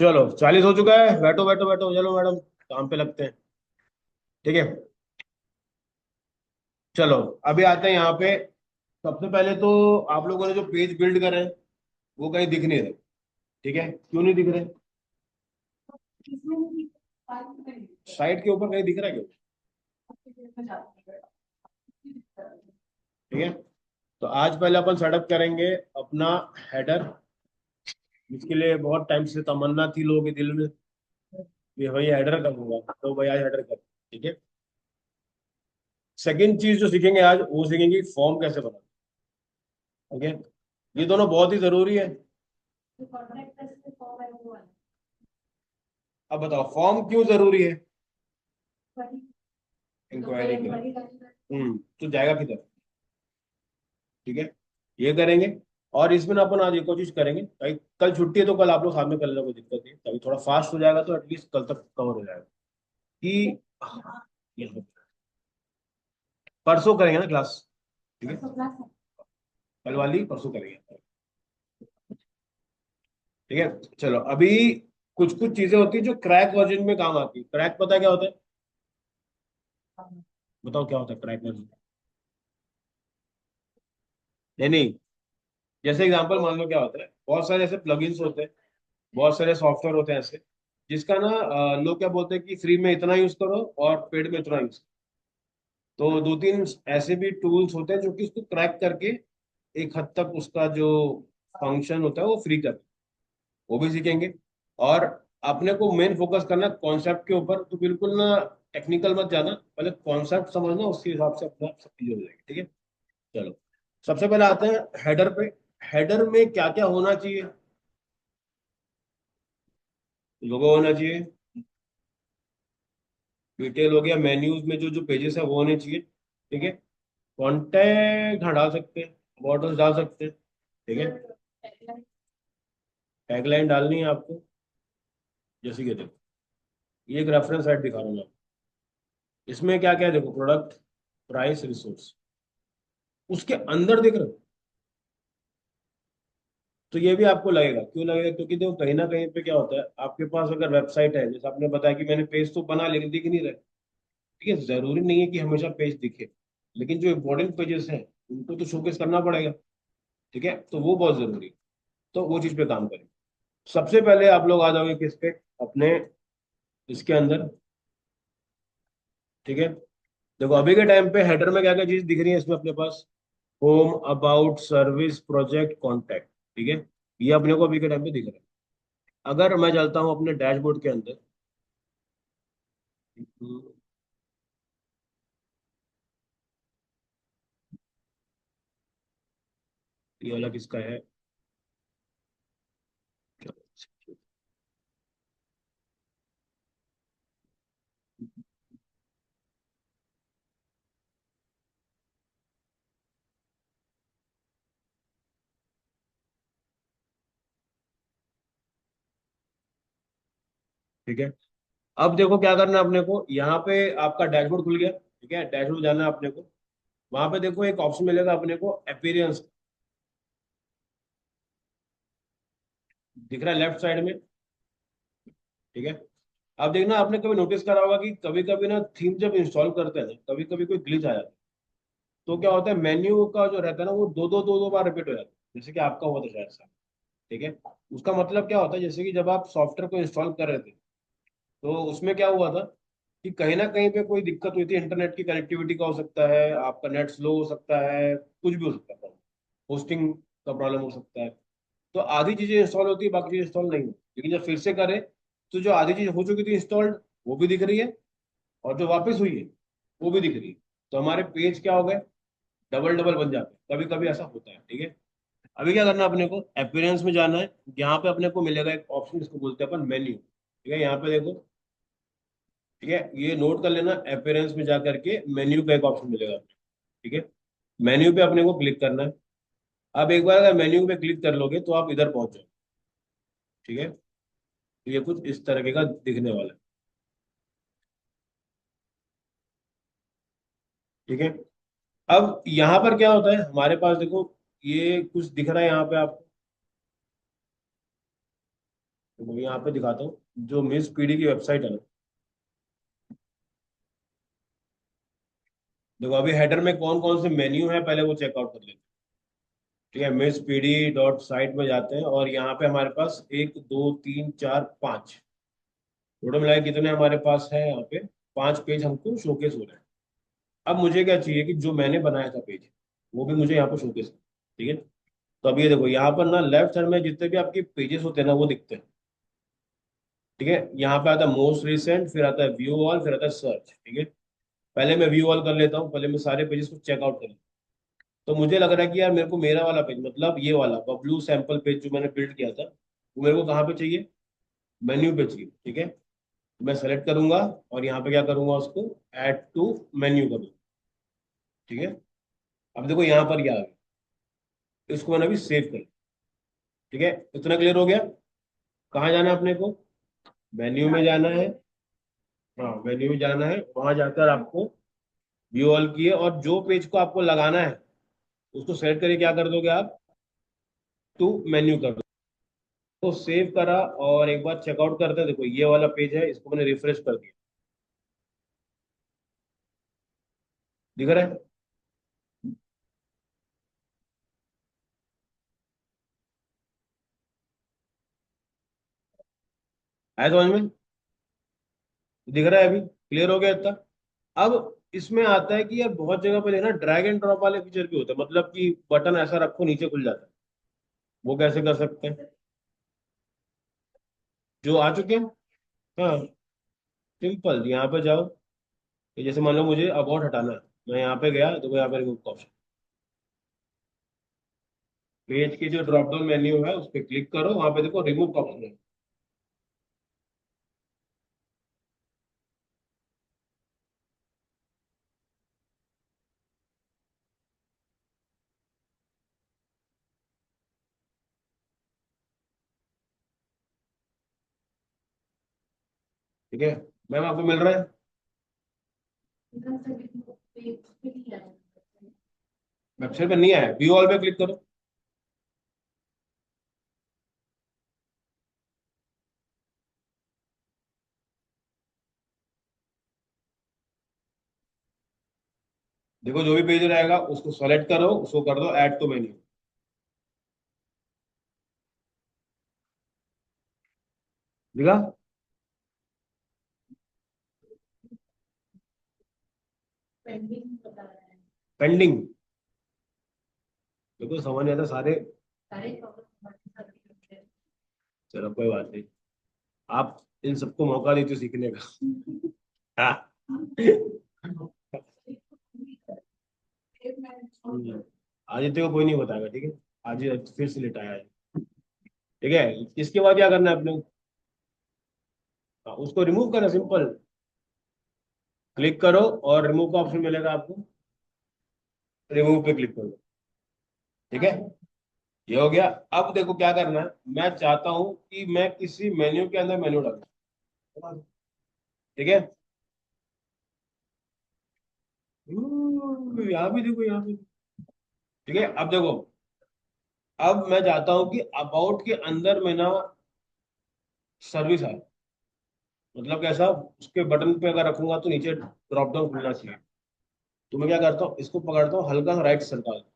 चलो 40 हो चुका है। बैठो बैठो बैठो, चलो मैडम काम पे लगते हैं। ठीक है। चलो अभी आते हैं यहाँ पे। सबसे पहले तो आप लोगों ने जो पेज बिल्ड करे हैं वो कहीं दिख नहीं रहे। ठीक है, क्यों नहीं दिख रहे? साइट के ऊपर कहीं दिख रहा है क्यों? ठीक है। तो आज पहले अपन सेटअप करेंगे अपना हेडर। इसके लिए बहुत टाइम से तमन्ना थी लोगों के दिल में कि भाई हेडर करूंगा, तो भाई आज हेडर कर। ठीक है। सेकंड चीज जो सीखेंगे आज वो सीखेंगे फॉर्म कैसे बनाना। ठीक है। ये दोनों बहुत ही जरूरी है। अब बताओ फॉर्म क्यों जरूरी है? इंक्वायरी के लिए। तो जाएगा किधर? ठीक है, ये करेंगे। और इसमें ना अपन आज एक और चीज करेंगे भाई, कल छुट्टी है तो कल आप लोग साथ में कर लेना, कोई दिक्कत नहीं, तभी थोड़ा फास्ट हो जाएगा तो एटलीस्ट कल तक कवर हो जाएगा। कि ये परसों करेंगे ना क्लास। ठीक है, कल वाली परसों करेंगे। ठीक है। चलो अभी कुछ कुछ चीजें होती है जो क्रैक वर्जन में काम आती है। क्रैक पता है क्या होता है? बताओ क्या होता है क्रैक वर्जन? नहीं नहीं, जैसे एग्जांपल मान लो क्या होता है, बहुत सारे ऐसे प्लगइन्स होते हैं, बहुत सारे सॉफ्टवेयर होते हैं ऐसे, जिसका ना लोग क्या बोलते हैं कि फ्री में इतना यूज करो और पेड में इतना यूज। तो दो तीन ऐसे भी टूल्स होते हैं जो कि उसको क्रैक करके एक हद तक उसका जो फंक्शन होता है वो फ्री कर, वो भी सीखेंगे। और अपने को मेन फोकस करना कॉन्सेप्ट के ऊपर, तो बिल्कुल ना टेक्निकल मत जाना, पहले कॉन्सेप्ट समझना, उसके हिसाब से अपना सब चीजें हो जाएगी। ठीक है। चलो सबसे पहले आते हैं हेडर पे। हेडर में क्या क्या होना चाहिए? लोगो होना चाहिए, डिटेल हो गया, मेन्यूज में जो जो पेजेस है वो होने चाहिए। ठीक है। कॉन्टैक्ट हाँ डाल सकते हैं, बॉर्डर्स डाल सकते हैं। ठीक है। टैगलाइन डालनी है आपको, जैसे कि देखो ये एक रेफरेंस साइट दिखा रहा हूँ मैं आपको। इसमें क्या क्या है देखो, प्रोडक्ट, प्राइस, रिसोर्स, उसके अंदर देख रहे हो। तो ये भी आपको लगेगा, क्यों लगेगा? क्योंकि देखो कहीं ना कहीं पे क्या होता है, आपके पास अगर वेबसाइट है, जैसे आपने बताया कि मैंने पेज तो बना लेकिन दिख नहीं रहे। ठीक है, जरूरी नहीं है कि हमेशा पेज दिखे, लेकिन जो इंपॉर्टेंट पेजेस हैं उनको तो शोकेस करना पड़ेगा। ठीक है, तो वो बहुत जरूरी है। तो वो चीज पे काम करें। सबसे पहले आप लोग आ जाओगे किस पे, अपने इसके अंदर। ठीक है। देखो अभी के टाइम पे हेडर में क्या क्या चीज दिख रही है इसमें अपने पास, home, about, service, project, contact. ठीक है, ये अपने को अभी के टाइम पे दिख रहा है। अगर मैं चलता हूँ अपने डैशबोर्ड के अंदर, ये वाला किसका है? ठीक है। अब देखो क्या करना है अपने को, यहाँ पे आपका डैशबोर्ड खुल गया। ठीक है, डैशबोर्ड जाना है अपने को। वहां पे देखो एक ऑप्शन मिलेगा अपने को, अपीयरेंस, दिख रहा है लेफ्ट साइड में। ठीक है। अब देखना, आपने कभी नोटिस करा होगा कि कभी कभी ना थीम जब इंस्टॉल करते हैं ना, कभी कभी कोई ग्लिच आ जाता है। तो क्या होता है, मेन्यू का जो रहता है ना वो दो दो बार रिपीट हो जाता है, जैसे कि आपका हुआ था शायद से। ठीक है। उसका मतलब क्या होता है, जैसे कि जब आप सॉफ्टवेयर को इंस्टॉल कर रहे थे तो उसमें क्या हुआ था कि कहीं ना कहीं पे कोई दिक्कत हुई थी, इंटरनेट की कनेक्टिविटी का हो सकता है, आपका नेट स्लो हो सकता है, कुछ भी हो सकता है, होस्टिंग का प्रॉब्लम हो सकता है। तो आधी चीजें इंस्टॉल होती है, बाकी चीजें इंस्टॉल नहीं होती, लेकिन जब फिर से करें तो जो आधी चीज हो चुकी थी इंस्टॉल्ड वो भी दिख रही है, और जो वापस हुई है वो भी दिख रही है। तो हमारे पेज क्या हो गए, डबल डबल बन जाते हैं, कभी कभी ऐसा होता है। ठीक है। अभी क्या करना है अपने को, अपीयरेंस में जाना है। यहाँ पे अपने को मिलेगा एक ऑप्शन, जिसको बोलते हैं अपन मेन्यू। ठीक है, यहाँ पे देखो। ठीक है, ये नोट कर लेना, अपीयरेंस में जा करके मेन्यू का एक ऑप्शन मिलेगा। ठीक है, मेन्यू पे अपने को क्लिक करना है। अब एक बार अगर मेन्यू पे क्लिक कर लोगे तो आप इधर पहुंच जाओ। ठीक है, तो ये कुछ इस तरीके का दिखने वाला है। ठीक है। अब यहाँ पर क्या होता है हमारे पास, देखो ये कुछ दिख रहा है यहाँ पे आपको। तो मैं यहाँ पे दिखाता हूँ जो मिस पीडी की वेबसाइट है ना। देखो अभी हेडर में कौन कौन से मेन्यू है पहले वो चेकआउट कर लेते हैं। ठीक है, मिस पीडी डॉट साइट में जाते हैं और यहाँ पे हमारे पास एक दो तीन चार पाँच, टोटल मिला के कितने हमारे पास है यहाँ पे, पांच पेज हमको शोकेस हो रहे हैं। अब मुझे क्या चाहिए कि जो मैंने बनाया था पेज वो भी मुझे यहाँ पे शोकेस। ठीक है, तो अब ये देखो यहाँ पर ना लेफ्ट साइड में जितने भी आपके पेजेस होते हैं ना वो दिखते हैं। ठीक है, यहाँ पे आता है मोस्ट रिसेंट, फिर आता है व्यू ऑल, फिर आता है सर्च। ठीक है, पहले मैं व्यू ऑल कर लेता हूँ, पहले मैं सारे पेजेस को चेकआउट कर लेता हूँ। तो मुझे लग रहा है कि यार मेरे को मेरा वाला पेज मतलब ये वाला बबलू सैंपल पेज जो मैंने बिल्ड किया था वो मेरे को कहाँ पे चाहिए, मेन्यू पे चाहिए। ठीक है, तो मैं सेलेक्ट करूंगा और यहाँ पे क्या करूंगा, उसको ऐड टू मेन्यू करूंगा। ठीक है, अब देखो यहाँ पर क्या आ गया, इसको मैंने अभी सेव कर लिया। ठीक है, इतना क्लियर हो गया। कहाँ जाना है अपने को, मेन्यू में जाना है। हाँ, मेन्यू में जाना है, वहां जाकर आपको व्यू ऑल किए और जो पेज को आपको लगाना है उसको सेलेक्ट करके क्या कर दोगे आप, टू मेन्यू कर दो। तो सेव करा और एक बार चेकआउट करते हैं। देखो ये वाला पेज है, इसको मैंने रिफ्रेश कर दिया। दिख रहा है, आया समझ में, दिख रहा है, अभी क्लियर हो गया इतना। अब इसमें आता है कि यार बहुत जगह पे देखना ड्रैग एंड ड्रॉप वाले फीचर भी होते हैं, मतलब कि बटन ऐसा रखो नीचे खुल जाता है। वो कैसे कर सकते हैं, जो आ चुके हैं। हाँ, सिंपल, यहाँ पे जाओ। ये जैसे मान लो मुझे अबाउट हटाना है, मैं यहाँ पे गया, देखो यहाँ पे रिमूव का ऑप्शन, पेज की जो ड्रॉप डाउन मेन्यू है उस पर क्लिक करो, वहां पे देखो रिमूव का ऑप्शन है। ठीक है, मैम आपको मिल रहा है, वेबसाइट पे नहीं आया, व्यू ऑल पे क्लिक करो। देखो जो भी पेज रहेगा उसको सेलेक्ट करो, उसको कर दो ऐड टू मेन्यू। दिखा, पेंडिंग। देखो समझ नहीं आता सारे, चलो कोई बात नहीं, आप इन सबको मौका देते हो सीखने का। हाँ। आदित्य को कोई नहीं बताएगा, ठीक है, आज फिर से लेट आया है। ठीक है, इसके बाद क्या करना है अपने को? हाँ, उसको रिमूव करना, सिंपल, क्लिक करो और रिमूव का ऑप्शन मिलेगा आपको, रिमूव पे क्लिक करो। ठीक है, ये हो गया। अब देखो क्या करना है, मैं चाहता हूं कि मैं किसी मेन्यू के अंदर मेन्यू डालूं। ठीक है, यहाँ भी देखो, यहाँ भी। ठीक है, अब देखो, अब मैं चाहता हूं कि अबाउट के अंदर में ना सर्विस आए। मतलब कैसा, उसके बटन पे अगर रखूंगा तो नीचे ड्रॉप डाउन खुलना चाहिए। तो मैं क्या करता हूँ, इसको पकड़ता हूँ, हल्का सा राइट सरका देता हूं।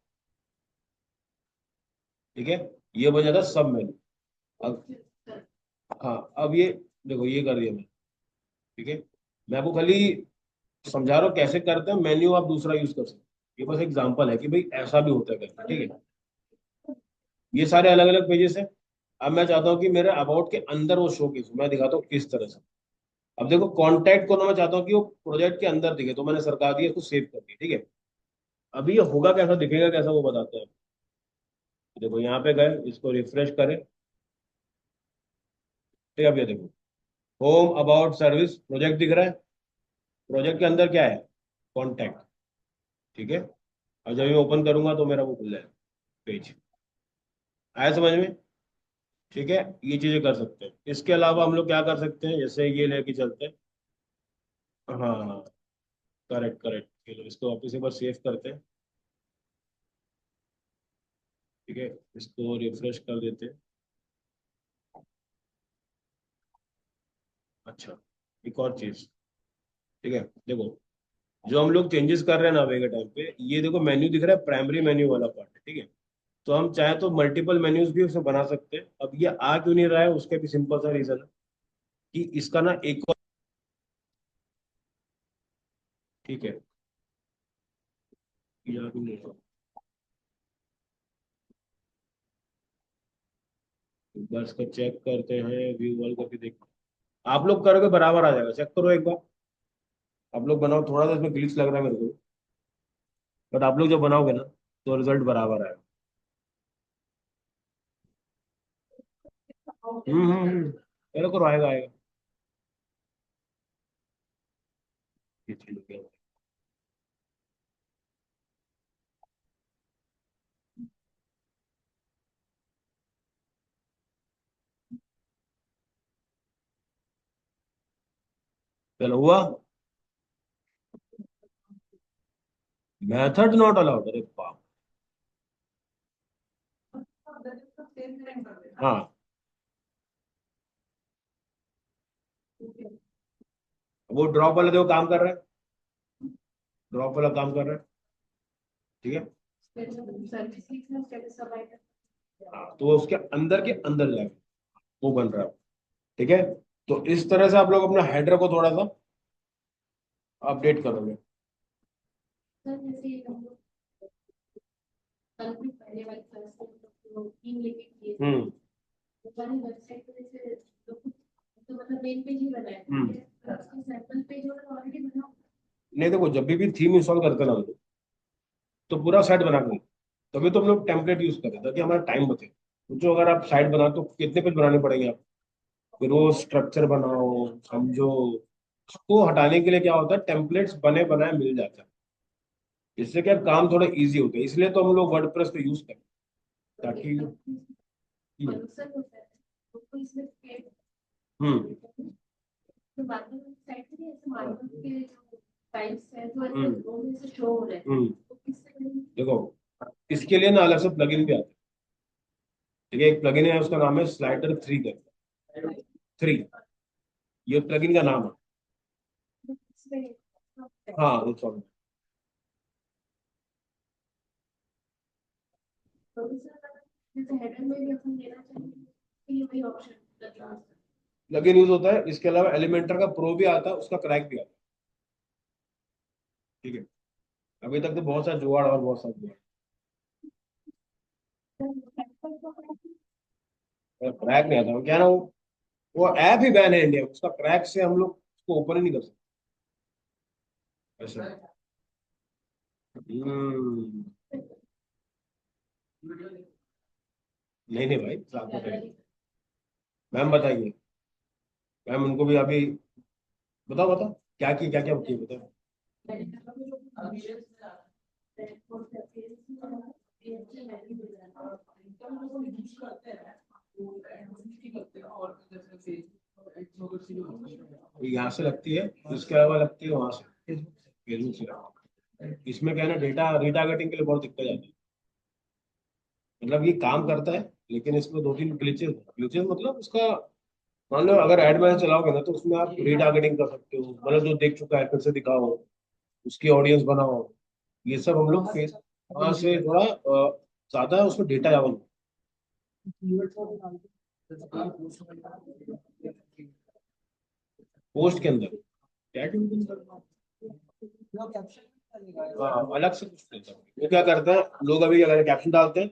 ठीक है, ये बन जाता है सब मेन्यू। अब, हाँ अब ये देखो ये कर दिया मैंने। ठीक है, मैं आपको खाली समझा रहा हूँ कैसे करते हैं, मेन्यू आप दूसरा यूज कर सकते हैं। ये बस एग्जांपल है कि भाई ऐसा भी होता है करके। ठीक है, ये सारे अलग अलग पेजेस हैं। अब मैं चाहता हूँ कि मेरे अबाउट के अंदर वो शो केस मैं दिखाता हूँ किस तरह से। अब देखो कॉन्टैक्ट को ना मैं चाहता हूँ कि वो प्रोजेक्ट के अंदर दिखे, तो मैंने सरका दिया, इसको सेव कर दिया। ठीक है, अभी ये होगा कैसा, दिखेगा कैसा, वो बताते हैं। देखो यहाँ पे गए, इसको रिफ्रेश करें। ठीक है, अब ये देखो, होम अबाउट सर्विस प्रोजेक्ट दिख रहा है। प्रोजेक्ट के अंदर क्या है, कॉन्टैक्ट। ठीक है, और जब मैं ओपन करूंगा तो मेरा वो खुल जाएगा पेज। आया समझ में। ठीक है, ये चीजें कर सकते हैं। इसके अलावा हम लोग क्या कर सकते हैं, जैसे ये लेके चलते हैं। हाँ हाँ, करेक्ट करेक्ट, चलो इसको वापस एक बार सेव करते हैं। ठीक है, इसको रिफ्रेश कर देते हैं। अच्छा, एक और चीज, ठीक है, देखो, जो हम लोग चेंजेस कर रहे हैं ना अभी के टाइम पे, ये देखो मेन्यू दिख रहा है, प्राइमरी मेन्यू वाला पार्ट, ठीक है। तो हम चाहे तो मल्टीपल मेन्यूज भी उसमें बना सकते हैं। अब ये आ क्यों नहीं रहा है, उसका भी सिंपल सा रीजन है कि इसका ना एक और, ठीक है, या भी नहीं, बस का चेक करते हैं, व्यू वाल करके देख, आप लोग करोगे बराबर आ जाएगा, चेक करो एक बार। आप लोग बनाओ, थोड़ा सा इसमें ग्लिच लग रहा है मेरे को, बट आप लोग जब बनाओगे ना तो रिजल्ट बराबर आएगा। चलो करो, आएगा आएगा। ये चलो क्या हुआ? चलो हुआ। मेथड नॉट अलाउड, अरे बाप। हाँ, वो ड्रॉप वाला देखो काम कर रहा है, ड्रॉप वाला काम कर रहा है, ठीक है। हाँ, तो वो उसके अंदर के अंदर जाएगा, वो बन रहा है, ठीक है। तो इस तरह से आप लोग अपना हेडर को थोड़ा सा अपडेट करोगे। हम्म हम्म। नहीं देखो, जब भी थीम इंस्टॉल करते हैं ना हम लोग, तो पूरा साइट बना के, तभी तो हम लोग टेम्पलेट यूज करें ताकि हमारा टाइम बचे। तो जो अगर आप साइट बनाओ तो कितने पेज बनाने पड़ेंगे आप, फिर वो स्ट्रक्चर बनाओ, समझो। उसको हटाने के लिए क्या होता है, टेम्पलेट्स बने बनाए मिल जाता है। इससे क्या काम थोड़ा इजी होता है, इसलिए तो हम लोग वर्डप्रेस को यूज करें ताकि। हम्म देखो, इसके लिए ना अलग से प्लगइन भी आता है, ठीक है। एक प्लगइन है, उसका नाम है स्लाइडर थ्री का, थ्री, ये प्लगइन का नाम है। हाँ वो सॉरी। प्लगइन यूज होता है, इसके अलावा एलिमेंटर का प्रो भी आता है, उसका क्रैक भी आता है, ठीक है। अभी तक तो बहुत सारा जुगाड़ और बहुत सारा जुगाड़, क्रैक नहीं आता, क्या ना वो ऐप ही बैन है इंडिया में, उसका क्रैक से हम लोग उसको ओपन ही नहीं कर सकते ऐसे। हम्म। नहीं नहीं भाई, तो आपको बताइए, मैम बताइए, मैम उनको भी अभी, बताओ बताओ, क्या क्या होती है बताओ। यहाँ से लगती है, इसके अलावा लगती है वहां से, फेसबुक से लगती है। इसमें क्या है ना, डेटा रीटारगेटिंग के लिए बहुत दिक्कत आती है। मतलब ये काम करता है, लेकिन इसमें दो तीन ग्लिचेस, ग्लिचेस मतलब उसका, मान लो अगर एड मैनेजर चलाओगे ना तो उसमें आप रीटारगेटिंग कर सकते हो, मतलब जो देख चुका है फिर से दिखाओ, उसकी ऑडियंस बनाओ। ये सब हम लोग फेस, वहां से थोड़ा ज्यादा उसमें डेटा ज्यादा, पोस्ट के अंदर, टैग के अंदर। हाँ, अलग से कुछ नहीं करते। वो क्या करते हैं लोग, अभी अगर कैप्शन डालते हैं,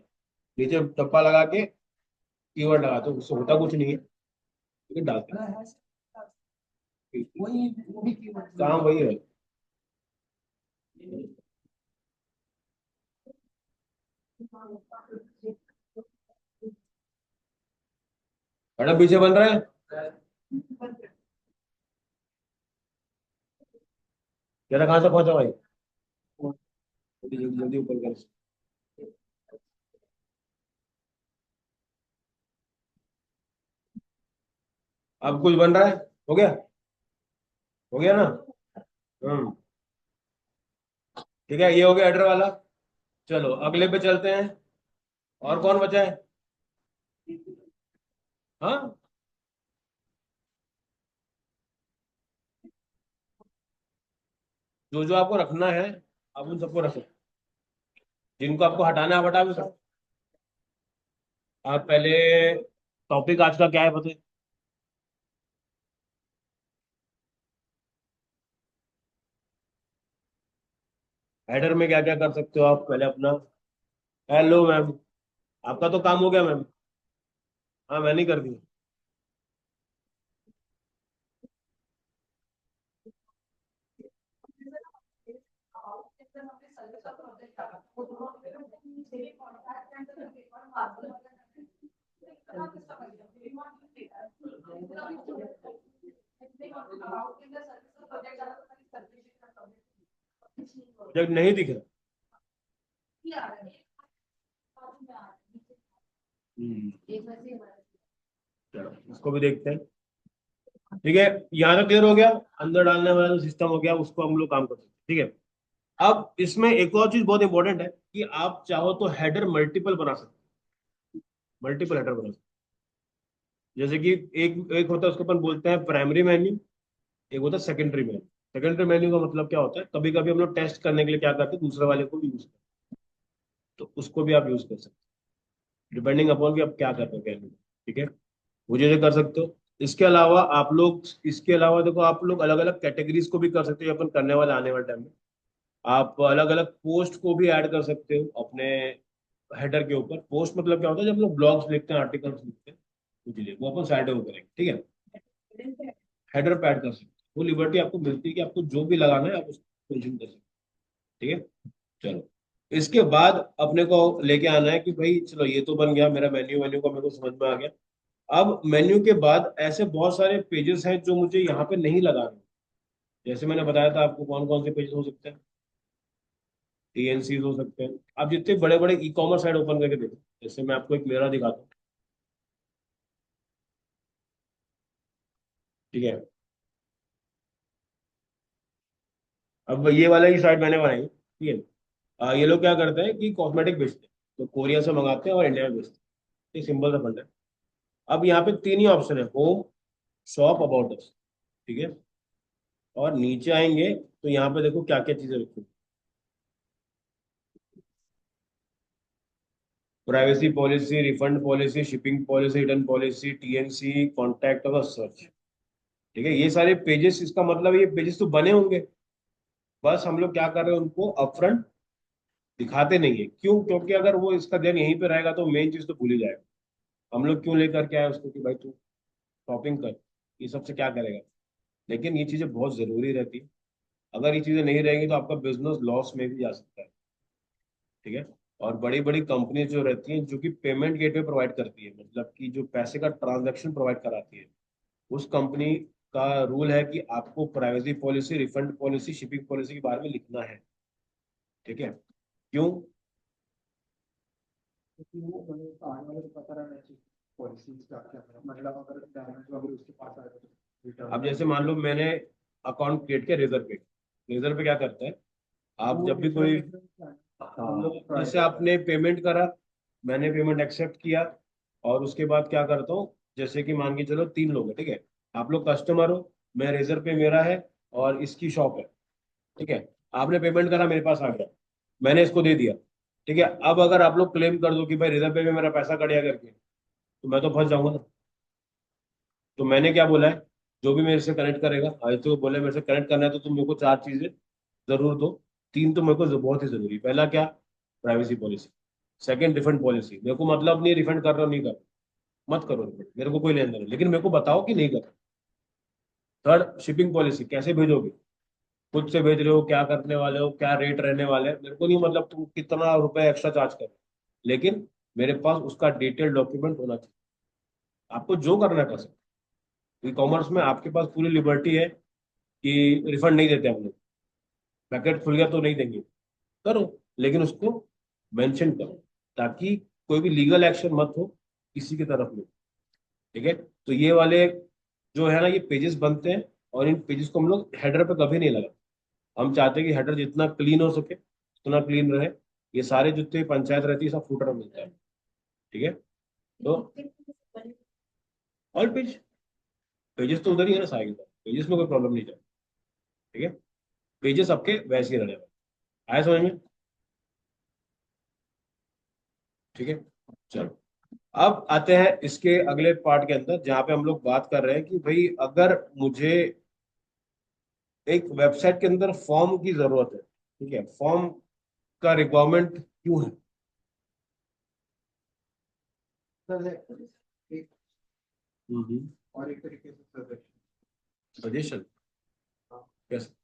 नीचे टप्पा लगा के कीवर्ड लगाते हैं, उससे होता कुछ नहीं है, लेकिन डालते हैं। काम वही है। मैडम पीछे बन रहा है, जरा कहाँ से पहुंचा भाई, जल्दी जल्दी जल्दी ऊपर कर। अब कुछ बन रहा है, हो गया, हो गया ना। हम्म, ठीक है, ये हो गया हेडर वाला। चलो अगले पे चलते हैं, और कौन बचा है। हाँ, जो जो आपको रखना है आप उन सबको रखो, जिनको आपको हटाना है आप हटा भी सकते हो। आप पहले टॉपिक आज का क्या है बताइए। हेडर में क्या क्या कर सकते हो आप पहले अपना। हेलो मैम, आपका तो काम हो गया मैम। हाँ मैं नहीं कर दी। जब नहीं दिख रहा। चलो इसको भी देखते हैं। ठीक है, यहाँ तक क्लियर हो गया। अंदर डालने वाला जो सिस्टम हो गया उसको हम लोग काम कर सकते हैं। ठीक है, अब इसमें एक और चीज बहुत इंपॉर्टेंट है कि आप चाहो तो हेडर मल्टीपल बना सकते हो, मल्टीपल हेडर बना सकते हो। जैसे कि एक एक होता है उसको अपन बोलते हैं प्राइमरी मेन्यू, एक होता है सेकेंडरी मेन्यू। सेकेंडरी मेन्यू का मतलब क्या होता है, कभी कभी हम लोग टेस्ट करने के लिए क्या करते हैं दूसरे वाले को भी यूज करते हैं, तो उसको भी आप यूज कर सकते हो डिपेंडिंग अपॉन कि आप क्या कर रहे हो क्या नहीं। ठीक है, वो चीजें कर सकते हो। इसके अलावा आप लोग, इसके अलावा देखो आप लोग अलग अलग कैटेगरीज को भी कर सकते हो, ये अपन करने वाले आने वाले टाइम में। आप अलग अलग पोस्ट को भी ऐड कर सकते हो अपने हेडर के ऊपर। पोस्ट मतलब क्या होता है, जब हम लोग ब्लॉग्स लिखते हैं आर्टिकल्स लिखते हैं उसीलिए वो अपन साइड में करेंगे। ठीक है, हेडर पे ऐड कर सकते हो, वो लिबर्टी आपको मिलती है कि आपको जो भी लगाना है आप उसको मेंशन कर सकते हो। ठीक है, चलो इसके बाद अपने को लेके आना है कि भाई चलो ये तो बन गया मेरा मेन्यू, मेन्यू का मेरे को समझ में आ गया। अब मेन्यू के बाद ऐसे बहुत सारे पेजेस हैं जो मुझे यहाँ पे नहीं लगाने। जैसे मैंने बताया था आपको कौन कौन से पेजेस हो सकते हैं, टीएनसी हो सकते हैं। आप जितने बड़े बड़े ई कॉमर्स साइट ओपन करके देखो, जैसे मैं आपको एक मेरा दिखाता हूँ। ठीक है, अब ये वाला ही साइट मैंने बनाई। ठीक है, ये लोग क्या करते हैं कि कॉस्मेटिक बेचते हैं, तो कोरिया से मंगाते हैं और इंडिया में बेचते हैं। ये सिंपल सा फंड है। अब यहाँ पे तीन ही ऑप्शन है, होम, शॉप, अबाउट अस। ठीक है, और नीचे आएंगे तो यहाँ पे देखो क्या क्या चीजें रखी। Privacy policy, refund policy, shipping policy, return policy, TNC, contact और सर्च। ठीक है, ये सारे पेजेस, इसका मतलब ये पेजेस तो बने होंगे, बस हम लोग क्या कर रहे हैं उनको अपफ्रंट दिखाते नहीं है। क्यों? क्योंकि अगर वो इसका ध्यान यहीं पे रहेगा तो मेन चीज तो भूल ही जाएगा। हम लोग क्यों लेकर के आए उसको कि भाई तू शॉपिंग कर, ये सबसे क्या करेगा। लेकिन ये चीजें बहुत जरूरी रहती है। अगर ये चीजें नहीं रहेंगी तो आपका बिजनेस लॉस में भी जा सकता है। ठीक है, और बड़ी बड़ी कंपनी जो रहती हैं जो कि पेमेंट गेटवे प्रोवाइड करती है, मतलब कि जो पैसे का ट्रांजैक्शन प्रोवाइड कराती है, उस कंपनी का रूल है कि आपको privacy policy, refund policy, shipping policy के बारे में लिखना है। ठीक है, क्यों? क्योंकि वो मतलब आने वाले को पता रहना चाहिए पॉलिसीज क्या क्या है, मतलब अगर डैमेज अगर उसके पास आए तो रिटर्न अब कर जैसे दे। मान लो मैंने अकाउंट क्रिएट किया रेजर पे। रेजर पे क्या करता है, आप वो जब भी डिफरेंट कोई, डिफरेंट क्या है, हम हाँ लोग ट्राई जैसे करते हैं। आपने पेमेंट करा, मैंने पेमेंट एक्सेप्ट किया, और उसके बाद क्या करता हूँ, जैसे कि मान के चलो तीन लोग हैं। ठीक है, आप लोग कस्टमर हो, मैं रेजर पे मेरा है और इसकी शॉप है। ठीक है, आपने पेमेंट करा मेरे पास आ गया, मैंने इसको दे दिया। ठीक है, अब अगर आप लोग क्लेम कर दो कि भाई रेजर पे में मेरा पैसा कट गया करके, तो मैं तो फंस जाऊंगा ना। तो मैंने क्या बोला है, जो भी मेरे से कनेक्ट करेगा, आज तो बोले मेरे से कनेक्ट करना है तो तुम मेरे को चार चीजें जरूर दो। तीन तो मेरे को बहुत ही जरूरी। पहला क्या, privacy policy. Second, refund policy. मेरे को मतलब नहीं रिफंड कर रहा हो नहीं कर रहा हो, मत करो रिफंड, मेरे को कोई लेन देन नहीं, लेकिन मेरे को बताओ कि नहीं कर रहा। थर्ड, शिपिंग पॉलिसी, कैसे भेजोगे, खुद से भेज रहे हो, क्या करने वाले हो, क्या रेट रहने वाले हैं, मेरे को नहीं मतलब तुम कितना रुपए एक्स्ट्रा चार्ज कर, लेकिन मेरे पास उसका डिटेल डॉक्यूमेंट होना चाहिए। आपको जो करना है कर सकते। ई कॉमर्स में आपके पास पूरी लिबर्टी है कि रिफंड नहीं देते हम लोग, पैकेट खुल गया तो नहीं देंगे, करो, लेकिन उसको मेंशन करो, ताकि कोई भी लीगल एक्शन मत हो किसी की तरफ में। ठीक है, तो ये वाले जो है ना ये पेजेस बनते हैं, और इन पेजेस को हम लोग हेडर पे कभी नहीं लगा। हम चाहते हैं कि हेडर जितना क्लीन हो सके उतना क्लीन रहे। ये सारे जितने पंचायत रहती है सब फुटर में मिलता है। ठीक है, तो ऑल पेज, पेजेस तो उधर ही है ना सारे के सारे, पेजेस में कोई प्रॉब्लम नहीं है। ठीक है, पेजेस सबके वैसे ही रहने वाले। आया समझ में? ठीक है, चलो। अब आते हैं इसके अगले पार्ट के अंदर, जहां पे हम लोग बात कर रहे हैं कि भाई अगर मुझे एक वेबसाइट के अंदर फॉर्म की जरूरत है, ठीक है, फॉर्म का रिक्वायरमेंट क्यों है? सर एक हम्म। और एक तरीके से सजेशन। सजेशन? हाँ, कैसे?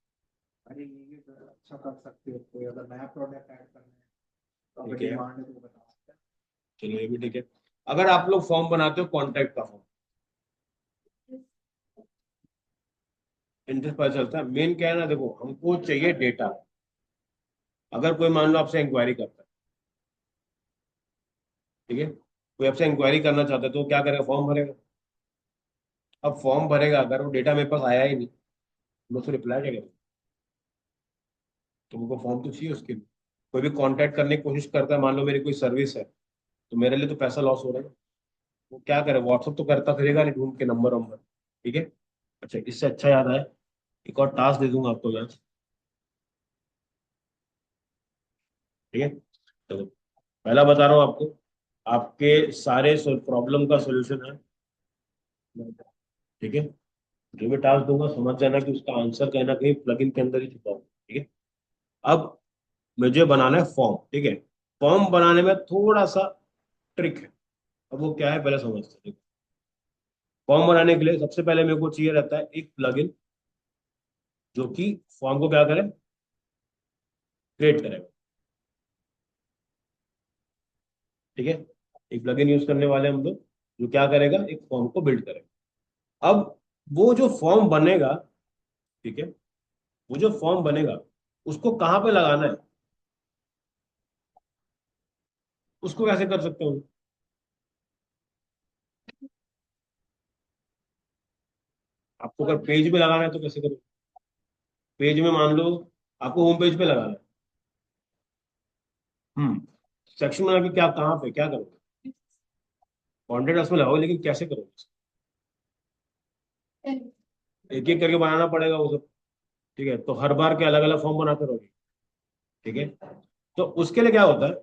अरे ये अच्छा कर सकते हो, कोई अगर नया प्रोडक्ट ऐड करना है तो अगर ठीक है, डिमांड है तो बता सकते हैं। चलो ये भी ठीक है। अगर आप लोग फॉर्म बनाते हो कॉन्टैक्ट का फॉर्म, इंटरेस्ट पता चलता है। मेन क्या है ना, देखो हमको चाहिए डेटा। अगर कोई मान लो आपसे इंक्वायरी करता है, ठीक है, कोई आपसे इंक्वायरी करना चाहता है तो वो क्या करेगा? फॉर्म भरेगा। अब फॉर्म भरेगा, अगर वो डेटा मेरे पास आया ही नहीं, मैं उसको रिप्लाई क्या करूँ? तुमको फॉर्म तो चाहिए उसके लिए। कोई भी कांटेक्ट करने की कोशिश करता है, मान लो मेरी कोई सर्विस है, तो मेरे लिए तो पैसा लॉस हो रहा है। वो क्या करे? व्हाट्सअप तो करता फिरेगा नहीं ढूंढ के नंबर वंबर। ठीक है। अच्छा, इससे अच्छा याद आया, एक और टास्क दे दूंगा आपको मैं। ठीक है, तो पहला बता रहा हूँ आपको, आपके सारे प्रॉब्लम का सोल्यूशन है। ठीक है, जो भी टास्क दूंगा समझ जाना कि उसका आंसर कहीं ना कहीं प्लगइन के अंदर ही छुपा हुआ है। ठीक है। अब मुझे बनाना है फॉर्म। ठीक है, फॉर्म बनाने में थोड़ा सा ट्रिक है। अब वो क्या है पहले समझते हैं। फॉर्म बनाने के लिए सबसे पहले मेरे को चाहिए रहता है एक प्लगइन, जो कि फॉर्म को क्या करे? क्रिएट करेगा। ठीक है, एक प्लगइन यूज करने वाले हम लोग, जो क्या करेगा? एक फॉर्म को बिल्ड करेगा। अब वो जो फॉर्म बनेगा, ठीक है, वो जो फॉर्म बनेगा उसको कहाँ पे लगाना है, उसको कैसे कर सकते हो? आपको अगर पेज पे लगाना है तो कैसे करोगे? पेज में मान लो आपको होम पेज पे लगाना है। हम्म। सेक्शन बना के क्या, कहाँ पे क्या करोगे? कंटेंट उसमें लगाओगे, लेकिन कैसे करोगे? एक एक करके बनाना पड़ेगा वो सब। ठीक है, तो हर बार के अलग अलग फॉर्म बनाते रहोगे। ठीक है, तो उसके लिए क्या होता है,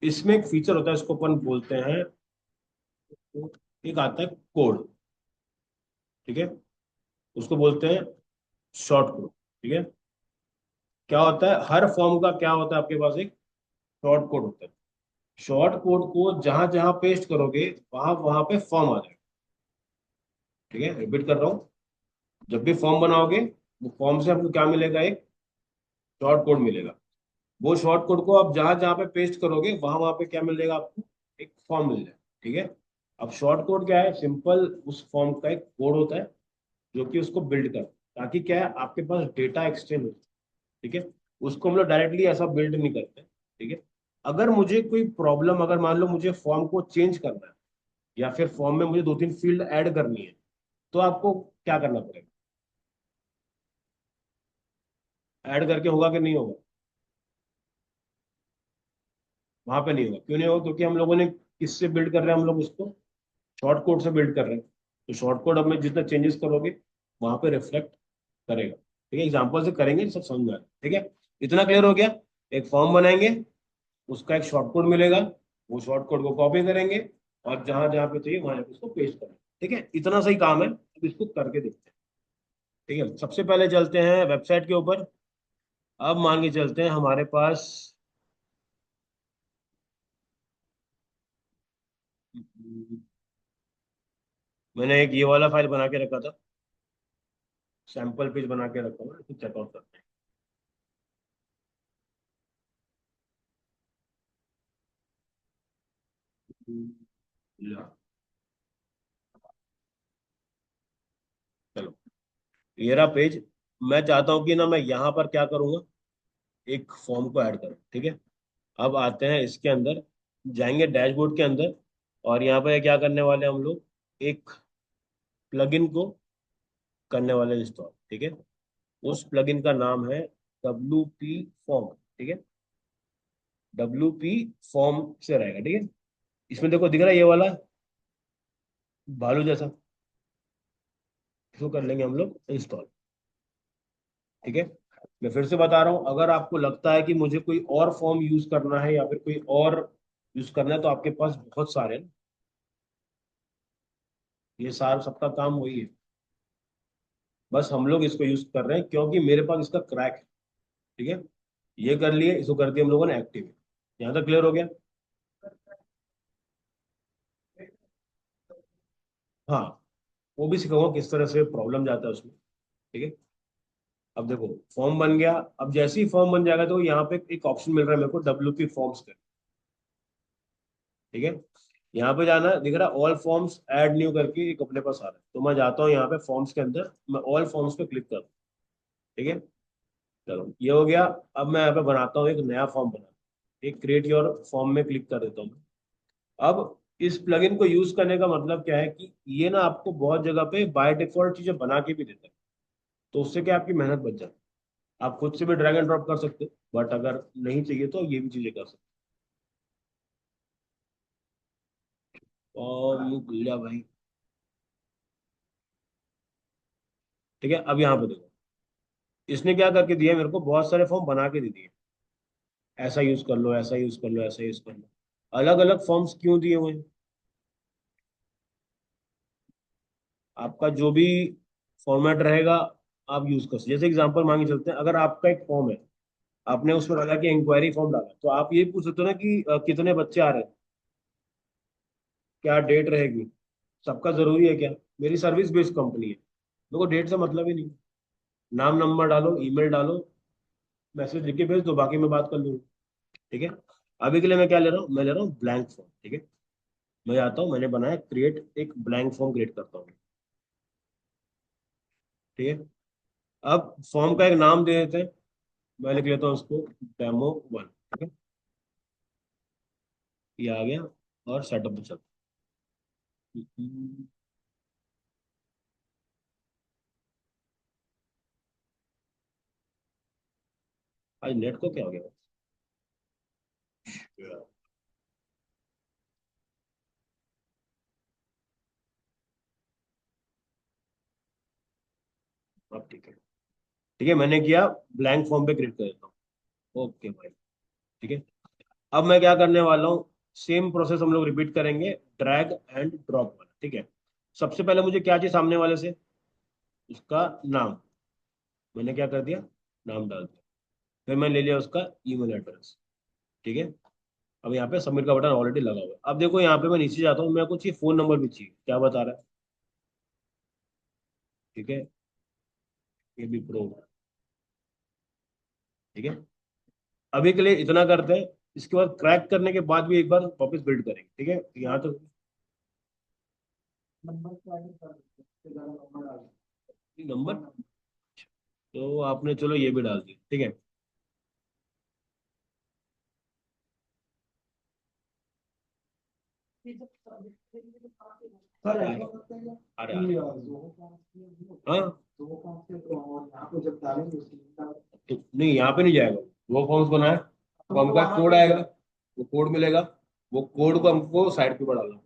इसमें एक फीचर होता है, इसको अपन बोलते हैं, एक आता है कोड। ठीक है, उसको बोलते हैं शॉर्ट कोड। ठीक है, क्या होता है, हर फॉर्म का क्या होता है आपके पास? एक शॉर्ट कोड होता है। शॉर्ट कोड को जहां जहां पेस्ट करोगे, वहां वहां पे फॉर्म आ जाएगा। ठीक है, रिपीट कर रहा हूँ, जब भी फॉर्म बनाओगे, वो फॉर्म से आपको क्या मिलेगा? एक शॉर्ट कोड मिलेगा। वो शॉर्ट कोड को आप जहां जहां पे पेस्ट करोगे, वहां वहां पे क्या मिलेगा आपको? एक फॉर्म मिल जाएगा। ठीक है, अब शॉर्ट कोड क्या है? सिंपल उस फॉर्म का एक कोड होता है, जो कि उसको बिल्ड कर, ताकि क्या है, आपके पास डेटा एक्सचेंज हो। ठीक है, उसको हम लोग डायरेक्टली ऐसा बिल्ड नहीं करते। ठीक है, अगर मुझे कोई प्रॉब्लम, अगर मान लो मुझे फॉर्म को चेंज करना है, या फिर फॉर्म में मुझे दो तीन फील्ड ऐड करनी है, तो आपको क्या करना पड़ेगा? ऐड करके होगा कि नहीं होगा? वहां पे नहीं होगा। क्यों नहीं होगा? क्योंकि हम लोगों ने किससे बिल्ड कर रहे हैं? हम लोग उसको शॉर्ट कोड से बिल्ड कर रहे हैं। तो शॉर्ट कोड अब में जितना चेंजेस करोगे, वहां पे रिफ्लेक्ट करेगा। ठीक है, एग्जाम्पल से करेंगे, सब समझ में आएगा। ठीक है, इतना क्लियर हो गया? एक फॉर्म बनाएंगे, उसका एक शॉर्ट कोड मिलेगा, वो शॉर्ट कोड को कॉपी करेंगे, और जहां जहां पे चाहिए वहां पे उसको पेस्ट करेंगे। ठीक है, इतना सही काम है। अब इसको करके देखते हैं। ठीक है, सबसे पहले चलते हैं वेबसाइट के ऊपर। अब मान के चलते हैं हमारे पास, मैंने एक ये वाला फाइल बना के रखा था, सैंपल पेज बना के रखा हुआ है, चेकआउट करते हैं। या, चलो, ये रहा पेज। मैं चाहता हूँ कि ना मैं यहाँ पर क्या करूँगा, एक फॉर्म को ऐड करूँ। ठीक है, अब आते हैं इसके अंदर, जाएंगे डैशबोर्ड के अंदर, और यहाँ पे क्या करने वाले हैं हम लोग? एक प्लगइन को करने वाले इंस्टॉल। ठीक है, उस प्लगइन का नाम है WP फॉर्म। ठीक है, WP फॉर्म से रहेगा। ठीक है, इसमें देखो दिख रहा है ये वाला भालू जैसा, इसको कर लेंगे हम लोग इंस्टॉल। ठीक है, मैं फिर से बता रहा हूँ, अगर आपको लगता है कि मुझे कोई और फॉर्म यूज करना है या फिर कोई और यूज करना है, तो आपके पास बहुत सारे हैं। ये सारा सबका काम वही है। बस हम लोग इसको यूज कर रहे हैं क्योंकि मेरे पास इसका क्रैक है। ठीक है, ये कर लिए, इसको कर दिया हम लोगों ने एक्टिव। यहाँ तक क्लियर हो गया? हाँ, वो भी सिखाऊंगा किस तरह से प्रॉब्लम जाता है उसमें। ठीक है, अब देखो फॉर्म बन गया। अब जैसे ही फॉर्म बन जाएगा तो यहाँ पे एक ऑप्शन मिल रहा है मेरे को, WP फॉर्म्स का। ठीक है, यहाँ पे जाना, दिख रहा है ऑल फॉर्म्स ऐड न्यू करके एक अपने पास आ रहा है, तो मैं जाता हूँ यहाँ पे फॉर्म्स के अंदर, मैं ऑल फॉर्म्स पे क्लिक करता हूँ। ठीक है, चलो ये हो गया। अब मैं यहाँ पे बनाता हूँ एक नया फॉर्म बना, एक क्रिएट योर फॉर्म में क्लिक कर देता हूँ। अब इस प्लगइन को यूज करने का मतलब क्या है कि ये ना आपको बहुत जगह पे बाय डिफॉल्ट चीजें बना के भी देता है। तो उससे क्या, आपकी मेहनत बच जाती है। आप खुद से भी ड्रैग एंड ड्रॉप कर सकते हो, बट अगर नहीं चाहिए तो ये भी चीजें कर सकते हो। और ये भूल गया भाई। ठीक है, अब यहाँ पे देखो, इसने क्या करके दिया है, मेरे को बहुत सारे फॉर्म बना के दे दिए। ऐसा यूज कर लो, ऐसा यूज कर लो, ऐसा यूज कर लो। अलग अलग फॉर्म्स क्यों दिए हुए हैं? आपका जो भी फॉर्मेट रहेगा आप यूज कर सकते। जैसे एग्जांपल मांगे चलते हैं, अगर आपका एक फॉर्म है, आपने उसमें डाला कि इंक्वायरी फॉर्म डाला, तो आप ये पूछ सकते हो ना कि कितने बच्चे आ रहे हैं, क्या डेट रहेगी। सबका जरूरी है क्या? मेरी सर्विस बेस्ड कंपनी है, मेरे को डेट से मतलब ही नहीं। नाम नंबर डालो, ईमेल डालो, मैसेज लिख के भेज दो, बाकी मैं बात कर लूंगा। ठीक है, अभी के लिए मैं क्या ले रहा हूँ, मैं ले रहा हूँ ब्लैंक फॉर्म। ठीक है, मैं आता हूँ, मैंने बनाया क्रिएट, एक ब्लैंक फॉर्म क्रिएट करता हूँ। ठीक है, अब फॉर्म का एक नाम दे देते हैं। मैं लिख लेता हूँ उसको Demo 1। ठीक है, ये आ गया, और सेटअप पे चलता हूँ। आज नेट को क्या हो गया? अब ठीक है। ठीक है, मैंने किया, ब्लैंक फॉर्म पे क्रिएट कर देता हूँ। ओके भाई। ठीक है, अब मैं क्या करने वाला हूँ, सेम प्रोसेस हम लोग रिपीट करेंगे, ड्रैग एंड ड्रॉप वाला। ठीक है, सबसे पहले मुझे क्या चाहिए सामने वाले से, उसका नाम। मैंने क्या कर दिया, नाम डाल दिया। फिर मैं ले लिया उसका ईमेल एड्रेस। ठीक है, अब यहाँ पे सबमिट का बटन ऑलरेडी लगा हुआ है। अब देखो यहाँ पे मैं नीचे जाता हूँ, मैं कुछ ये फोन नंबर भी चाहिए, क्या बता रहा है? ठीक है, ये भी प्रो। ठीक है, अभी के लिए इतना करते हैं, इसके बाद क्रैक करने के बाद भी एक बार वापस बिल्ड करेंगे। ठीक है, यहाँ तो नंबर क्या है कर सकते हैं, इसके द्वारा नंबर डाल नंबर, तो आपने चलो ये भी डाल दिया। ठीक है, सर आ ऐसा रहा करते हैं आ कि रहा आ रहा। जोहो फॉर्म हाँ, जोहो फॉर्म से तो और यहाँ पे जब डालेंगे उसकी तो नहीं, यहाँ पे नहीं जाएगा। वो फॉर्म्स बनाए, वो तो हमका वहां कोड पे आएगा, वो कोड मिलेगा, वो कोड को हमको साइड पे बढ़ाना,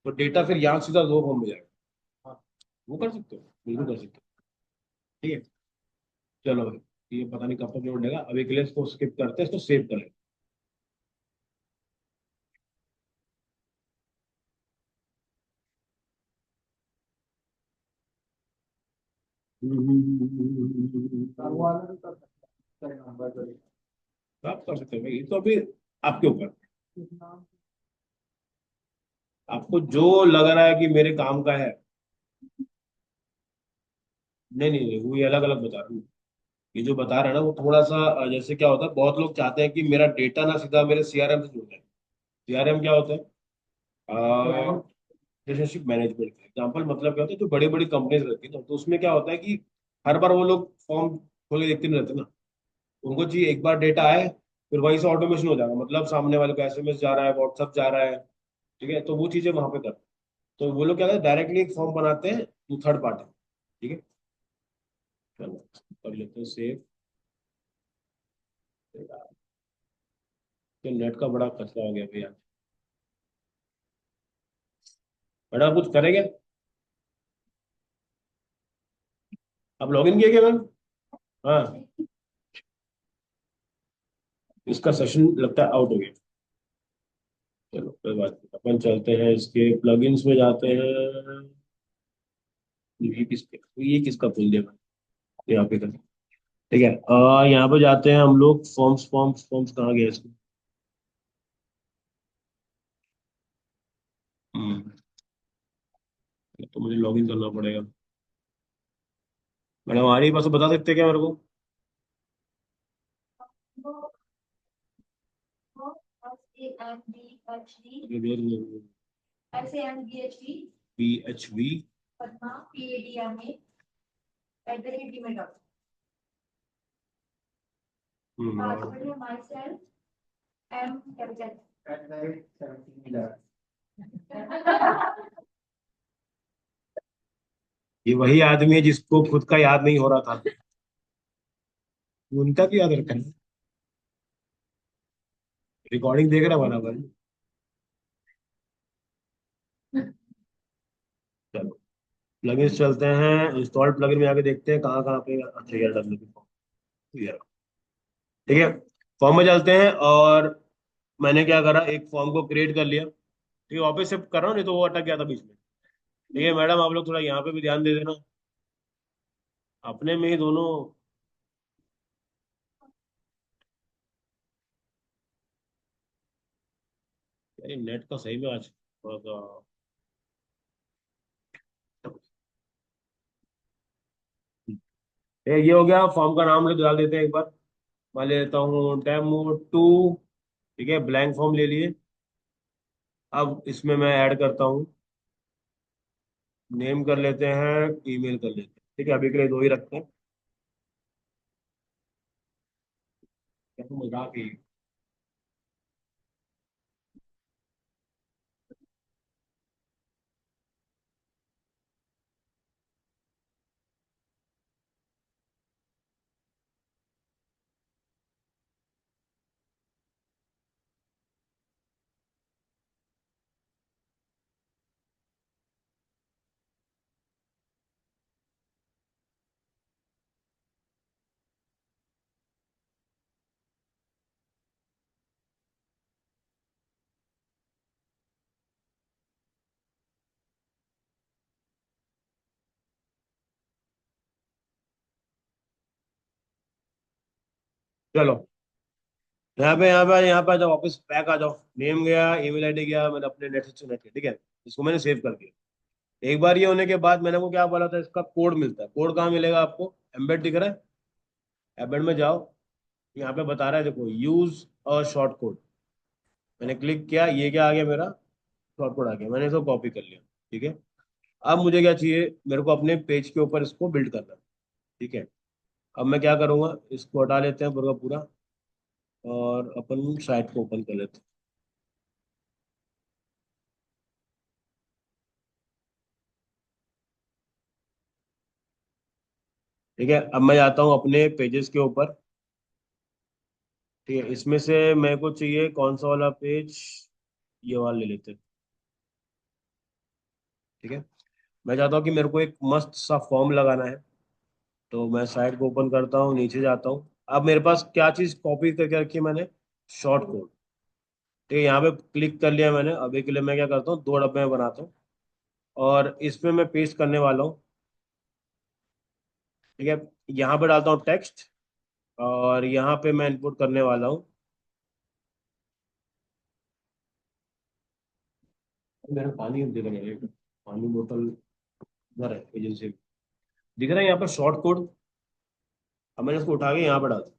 तो डेटा फिर यहाँ सीधा दो फॉर्म में जाएगा। हाँ, वो कर सकते हो, बिल्कुल कर सकते हो। ठीक है, चलो भाई, ये पता नहीं कब तक लोड लेगा, अभी के लिए इसको स्किप करते हैं, इसको सेव करें। वो वाला भी कर सकते हैं नंबर जो तो आप कर सकते हो भाई, ये तो अभी आपके ऊपर। नाम आपको जो लग रहा है कि मेरे काम का है। नहीं नहीं नहीं, वो ये अलग अलग बता रहा हूँ। ये जो बता रहा है ना, वो थोड़ा सा जैसे क्या होता है, बहुत लोग चाहते हैं कि मेरा डेटा ना सीधा मेरे CRM से जुड़ जाए। CRM क्या होता है? रिलेशनशिप मैनेजमेंट का एग्जाम्पल, मतलब क्या होता है, जो बड़ी बड़ी कंपनीज रहती है ना, तो उसमें क्या होता है कि हर बार वो लोग फॉर्म खोल के देखते नहीं रहते ना। उनको चाहिए एक बार डेटा आए, फिर वहीं से ऑटोमेशन हो जाएगा, मतलब सामने वाले को SMS जा रहा है, WhatsApp जा रहा है। ठीक है, तो वो चीजें वहां पे करते हैं। तो वो लोग क्या करते हैं, डायरेक्टली एक फॉर्म बनाते हैं टू थर्ड पार्टी। ठीक है, चलो कर लेते हैं सेव। तो नेट का बड़ा खतरा हो गया भैया। बड़ा कुछ करेंगे। अब लॉगिन किया क्या मैम? हाँ, इसका सेशन लगता है आउट हो गया। चलो कोई बात नहीं, अपन चलते हैं इसके प्लगइन्स में जाते हैं। ये किसका खोल दिया मैंने? यहाँ पे कर। ठीक है, यहाँ पे जाते हैं हम लोग। फॉर्म्स फॉर्म्स फॉर्म्स कहाँ गया इसको? हम्म, तो मुझे लॉगिन करना पड़ेगा। मैडम हमारे पास बता सकते हैं क्या मेरे को? PHV। at 1711। ये वही आदमी है जिसको खुद का याद नहीं हो रहा था। उनका भी याद रखना। रिकॉर्डिंग देख रहा बना भाई। चलो प्लगइन्स चलते हैं, इंस्टॉल प्लगइन में आके देखते हैं कहाँ कहाँ पे। अच्छा यार डब्ल्यू। ठीक है, फॉर्म में चलते हैं। और मैंने क्या करा, एक फॉर्म को क्रिएट कर लिया। ठीक है, वापस से कर रहा हूँ, नहीं तो वो अटक गया था बीच में। ठीक है मैडम, आप लोग थोड़ा यहाँ पे भी ध्यान दे देना, अपने में ही दोनों। यार नेट का सही में आज थोड़ा सा। ये हो गया, फॉर्म का नाम ले डाल देते हैं एक बार। मैं ले लेता हूँ डेमो 2। ठीक है, ब्लैंक फॉर्म ले लिए। अब इसमें मैं ऐड करता हूँ, नेम कर लेते हैं, ईमेल कर लेते हैं। ठीक है, अभी के लिए दो ही रखते हैं। क्या तो मजाक ही है। चलो यहाँ पे आ जाओ, वापस बैक आ जाओ। नेम गया, ईमेल आईडी गया, मैंने अपने नेट से कनेक्ट किया। ठीक है, इसको मैंने सेव कर दिया। एक बार ये होने के बाद मैंने को क्या बोला था, इसका कोड मिलता है। कोड कहाँ मिलेगा आपको? एम्बेड दिख रहा है? एम्बेड में जाओ। यहाँ पे बता रहा है देखो, यूज और शॉर्ट कोड। मैंने क्लिक किया, ये क्या आ गया मेरा? शॉर्ट कोड आ गया, मैंने इसको कॉपी कर लिया। ठीक है, अब मुझे क्या चाहिए, मेरे को अपने पेज के ऊपर इसको बिल्ड करना है। ठीक है, अब मैं क्या करूंगा, इसको हटा लेते हैं पूरा पूरा, और अपन साइट को ओपन कर लेते हैं। ठीक है, अब मैं जाता हूँ अपने पेजेस के ऊपर। ठीक है, इसमें से मेरे को चाहिए कौन सा वाला पेज? ये वाला ले लेते हैं। ठीक है, मैं चाहता हूँ कि मेरे को एक मस्त सा फॉर्म लगाना है। तो मैं साइट को ओपन करता हूँ, नीचे जाता हूँ। अब मेरे पास क्या चीज कॉपी करके रखी है मैंने? Short code. ठीक है, यहाँ पे क्लिक कर लिया मैंने। अभी के लिए मैं क्या करता हूँ, दो डब्बे में बनाता हूँ, और इसमें मैं पेस्ट करने वाला हूँ। ठीक है, यहाँ पे डालता हूँ टेक्स्ट, और यहाँ पे मैं इनपुट करने वाला हूँ। मेरा पानी दे देना एक, पानी बोतल इधर है एजेंसी में। दिख रहा है यहाँ पर शॉर्ट कोड? अब मैंने इसको उठा के यहाँ पे डाल दिया।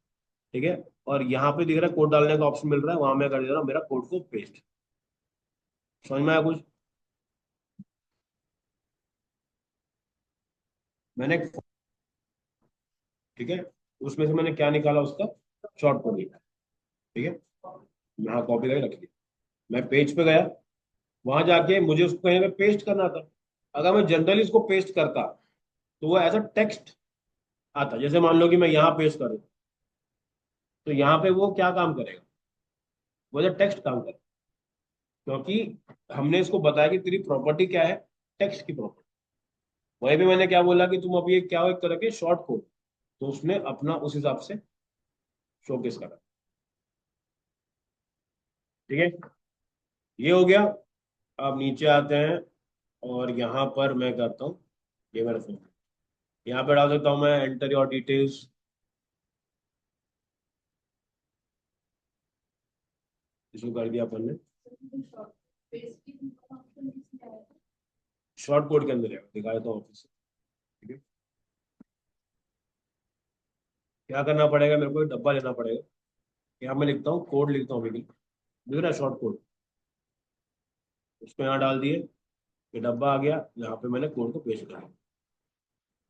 ठीक है, और यहाँ पे दिख रहा है कोड डालने का ऑप्शन मिल रहा है, वहां मैं कर दे रहा हूँ मेरा कोड को पेस्ट। समझ में आया कुछ? मैंने, ठीक है, उसमें से मैंने क्या निकाला, उसका शॉर्ट कोड निकाला। ठीक है, यहाँ कॉपी करके रख दिया। मैं पेज पे गया, वहां जाके मुझे उसको कहीं पे पेस्ट करना था। अगर मैं जनरली इसको पेस्ट करता, तो वो एज अ टेक्स्ट आता। जैसे मान लो कि मैं यहाँ पेस्ट करूँ, तो यहाँ पे वो क्या काम करेगा? वो एज अ टेक्स्ट काम करेगा, क्योंकि हमने इसको बताया कि तेरी प्रॉपर्टी क्या है, टेक्स्ट की प्रॉपर्टी। वहीं पे मैंने क्या बोला कि तुम अभी एक क्या हो, एक तरह के शॉर्ट कोड। तो उसने अपना उस हिसाब से शोकेस करा। ठीक है, ये हो गया। अब नीचे आते हैं और यहाँ पर मैं करता हूँ, ये मेरा फोन, यहाँ पे डाल देता हूँ मैं एंटर योर डिटेल्स। इसको कर दिया अपन ने, शॉर्ट कोड के अंदर है, दिखा देता हूँ ऑफिस से। ठीक है, क्या करना पड़ेगा, मेरे को एक डब्बा लेना पड़ेगा। यहाँ मैं लिखता हूँ, कोड लिखता हूँ, दिख रहा है शॉर्ट कोड, उसको यहाँ डाल दिए, ये डब्बा आ गया, यहाँ पे मैंने कोड को पेस्ट कर दिया।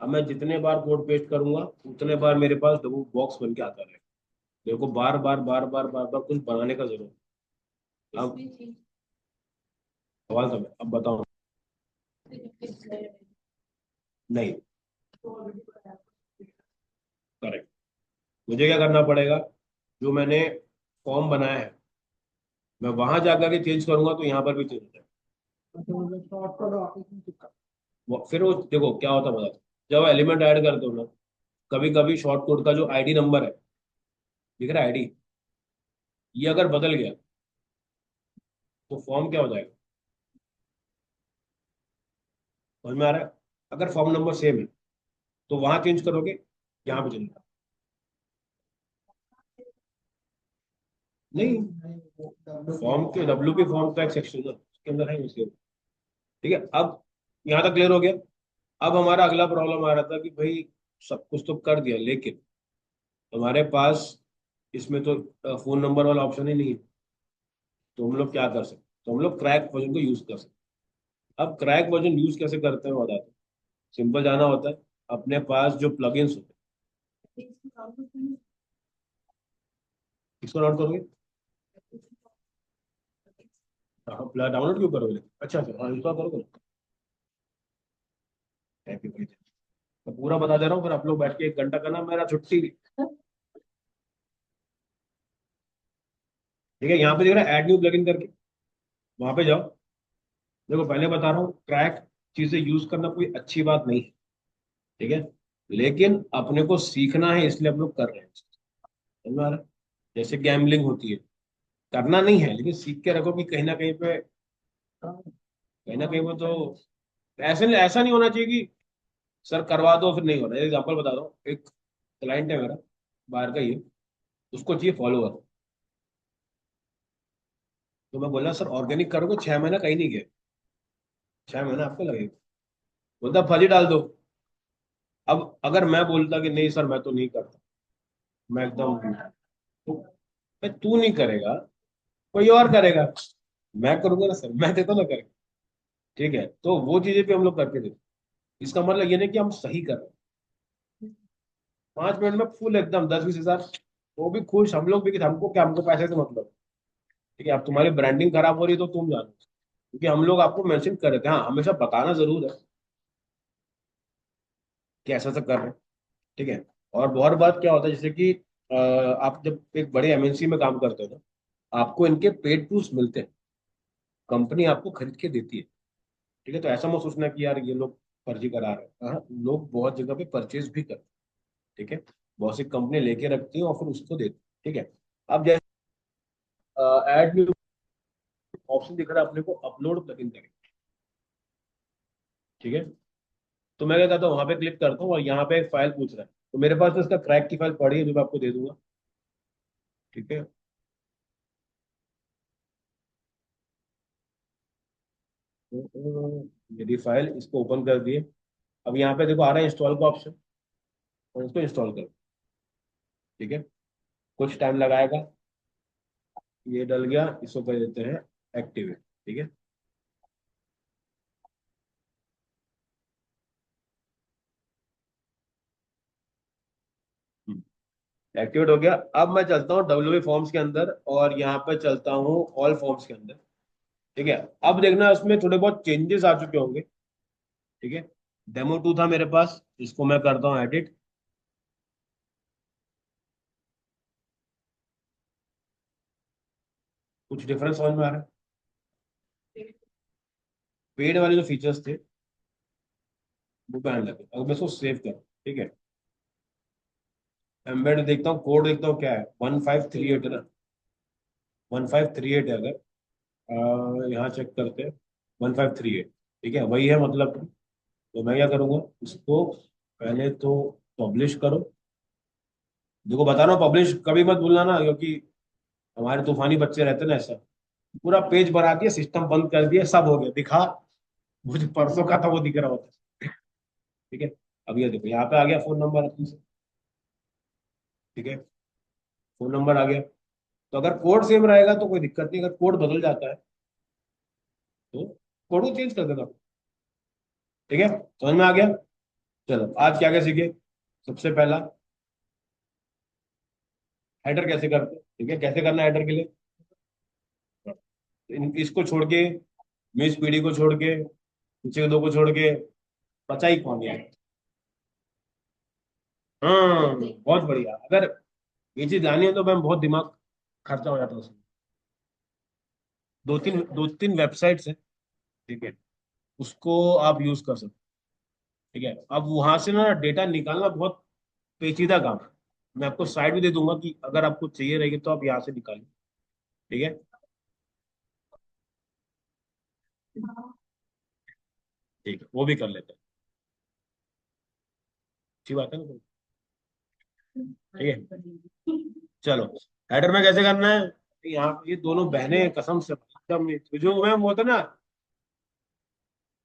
अब मैं जितने बार कोड पेस्ट करूंगा उतने बार मेरे पास डब्बू बॉक्स बन के आता रहेगा। मेरे को बार बार बार बार बार बार कुछ बनाने का जरूरत नहीं। अब सवाल सब है, अब बताओ। नहीं, करेक्ट। मुझे क्या करना पड़ेगा, जो मैंने फॉर्म बनाया है मैं वहां जाकर के चेंज करूंगा तो यहाँ पर भी चेंज हो जाएगा। अच्छा मतलब शॉर्ट कोड ऑफिस में चिपका। फिर वो देखो क्या होता है, बता, जब एलिमेंट ऐड करते हो ना, कभी कभी शॉर्ट कोड का जो आईडी नंबर है, दिख रहा है आईडी, ये अगर बदल गया तो फॉर्म क्या हो जाएगा, समझ में आ रहा है? अगर फॉर्म नंबर सेम है तो वहां चेंज करोगे, यहाँ पे चेंज, नहीं, नहीं वो WP फॉर्म के WP फॉर्म का एक सेक्शन है उसके अंदर है उसके। ठीक है, अब यहाँ तक क्लियर हो गया। अब हमारा अगला प्रॉब्लम आ रहा था कि भाई सब कुछ तो कर दिया, लेकिन हमारे पास इसमें तो फोन नंबर वाला ऑप्शन ही नहीं है। तो हम लोग क्या कर सकते, तो हम लोग क्रैक वर्जन को यूज कर सकते हैं। अब क्रैक वर्जन यूज कैसे करते हैं वो बताते हैं। सिंपल जाना होता है, अपने पास जो प्लगइन्स होते हैं, इसको डाउनलोड करोगे, हाँ डाउनलोड क्यों करोगे, अच्छा अच्छा हाँ इंस्टॉल करोगे ना। Happy भाई, मैं पूरा बता दे रहा हूँ, फिर आप लोग बैठ के 1 घंटा करना, मेरा छुट्टी। ठीक है, यहाँ पे देख रहा है ऐड न्यू प्लगइन करके, वहां पे जाओ। देखो पहले बता रहा हूँ, क्रैक चीजें यूज करना कोई अच्छी बात नहीं है, ठीक है, लेकिन अपने को सीखना है इसलिए हम लोग कर रहे हैं, समझ में आ रहा है? जैसे गैम्बलिंग होती है, करना नहीं है लेकिन सीख के रखो कि कहीं ना कहीं पे तो ऐसा नहीं होना चाहिए कि सर करवा दो फिर नहीं हो रहा है। एग्जाम्पल बता रहा हूँ, एक क्लाइंट है मेरा, बाहर का ही है, उसको चाहिए फॉलोअर। तो मैं बोला सर ऑर्गेनिक करोगे, 6 महीना कहीं नहीं गए, 6 महीना आपको लगेगा। बोलता फर्जी डाल दो। अब अगर मैं बोलता कि नहीं सर मैं तो नहीं करता, मैं एकदम, तो भाई तू नहीं करेगा, कोई और करेगा, मैं करूंगा ना सर, मैं देता ना करेगा। ठीक है, तो वो चीजें भी हम लोग करके देते। इसका मतलब ये नहीं कि हम सही कर रहे हैं। 5 मिनट में फुल एकदम 10-20 हजार, वो भी खुश, हम लोग भी, कि हमको क्या, हमको पैसे से मतलब। ठीक है, अब तुम्हारी ब्रांडिंग खराब हो रही है तो तुम जानो, क्योंकि हम लोग आपको मेंशन कर रहे थे, हाँ हमेशा बताना जरूर है कि ऐसा ऐसा कर रहे हैं। ठीक है, और बहुत बात क्या होता है, जैसे कि आप जब एक बड़े MNC में काम करते हो ना, आपको इनके पेड टूल्स मिलते हैं, कंपनी आपको खरीद के देती है। ठीक है, तो ऐसा मत सोचना कि यार ये लोग फर्जी करा रहे हैं, हाँ लोग बहुत जगह पे परचेज भी करते हैं। ठीक है, बहुत सी कंपनी लेके रखती है और फिर उसको देती है। ठीक है, अब जैसे ऐड न्यू ऑप्शन दिख रहा है अपने को, अपलोड प्लगइन करें। ठीक है, तो मैं क्या करता हूँ, वहां पे क्लिक करता हूँ और यहाँ पे एक फाइल पूछ रहा है, तो मेरे पास तो इसका क्रैक की फाइल पड़ी है जो मैं आपको दे दूंगा। ठीक है, मेरी फाइल, इसको ओपन कर दिए। अब यहाँ पे देखो आ रहा है इंस्टॉल का ऑप्शन, और इसको इंस्टॉल करो। ठीक है, कुछ टाइम लगाएगा, ये डल गया, इसको कर देते हैं एक्टिवेट। ठीक है, एक्टिवेट हो गया। अब मैं चलता हूँ WP फॉर्म्स के अंदर और यहाँ पे चलता हूँ ऑल फॉर्म्स के अंदर। ठीक है, अब देखना उसमें थोड़े बहुत चेंजेस आ चुके होंगे। ठीक है, डेमो 2 था मेरे पास, इसको मैं करता हूँ एडिट। कुछ डिफरेंस समझ में आ रहा है? पेड वाले जो फीचर्स थे वो पे आने लगे। अगर मैं इसको सेव करूँ, ठीक है, एम्बेड देखता हूँ, कोड देखता हूँ क्या है, 1538 है ना, 1538 है अगर यहाँ चेक करते हैं, 1538, ठीक है वही है मतलब। तो मैं क्या करूँगा, इसको पहले तो पब्लिश करो। देखो बता रहा हूँ, पब्लिश कभी मत भूलना ना, क्योंकि हमारे तूफानी बच्चे रहते हैं ना ऐसा। पूरा पेज भरा दिया, सिस्टम बंद कर दिया, सब हो गया, दिखा। मुझे परसों का था वो दिख रहा होता। ठीक है। अब ये देखो यहाँ पे आ गया फोन नंबर अपने से। ठीक है, फोन नंबर आ गया। तो अगर कोड सेम रहेगा तो कोई दिक्कत नहीं, अगर कोड बदल जाता है तो कोड को चेंज कर देगा। ठीक है, समझ में आ गया। चलो आज क्या क्या सीखे। सबसे पहला, हेडर कैसे करते हैं, ठीक है, कैसे करना है हेडर के लिए। इसको छोड़ के, मिस पीडी को छोड़ के, पीछे के दो को छोड़ के, बचा ही कौन है। हाँ बहुत बढ़िया। अगर ये चीज जानी है तो मैम बहुत दिमाग खर्चा हो जाता है उसमें। दो तीन वेबसाइट्स है, ठीक है, उसको आप यूज कर सकते हैं। ठीक है, अब वहां से ना डेटा निकालना बहुत पेचीदा काम है। मैं आपको साइट भी दे दूंगा कि अगर आपको चाहिए रहेगी तो आप यहाँ से निकालिए। ठीक है, ठीक है, वो भी कर लेते हैं। अच्छी बात है ना। ठीक है, चलो हेडर में कैसे करना है। यहाँ पे ये दोनों बहनें कसम से एकदम, जो मैम होता है ना,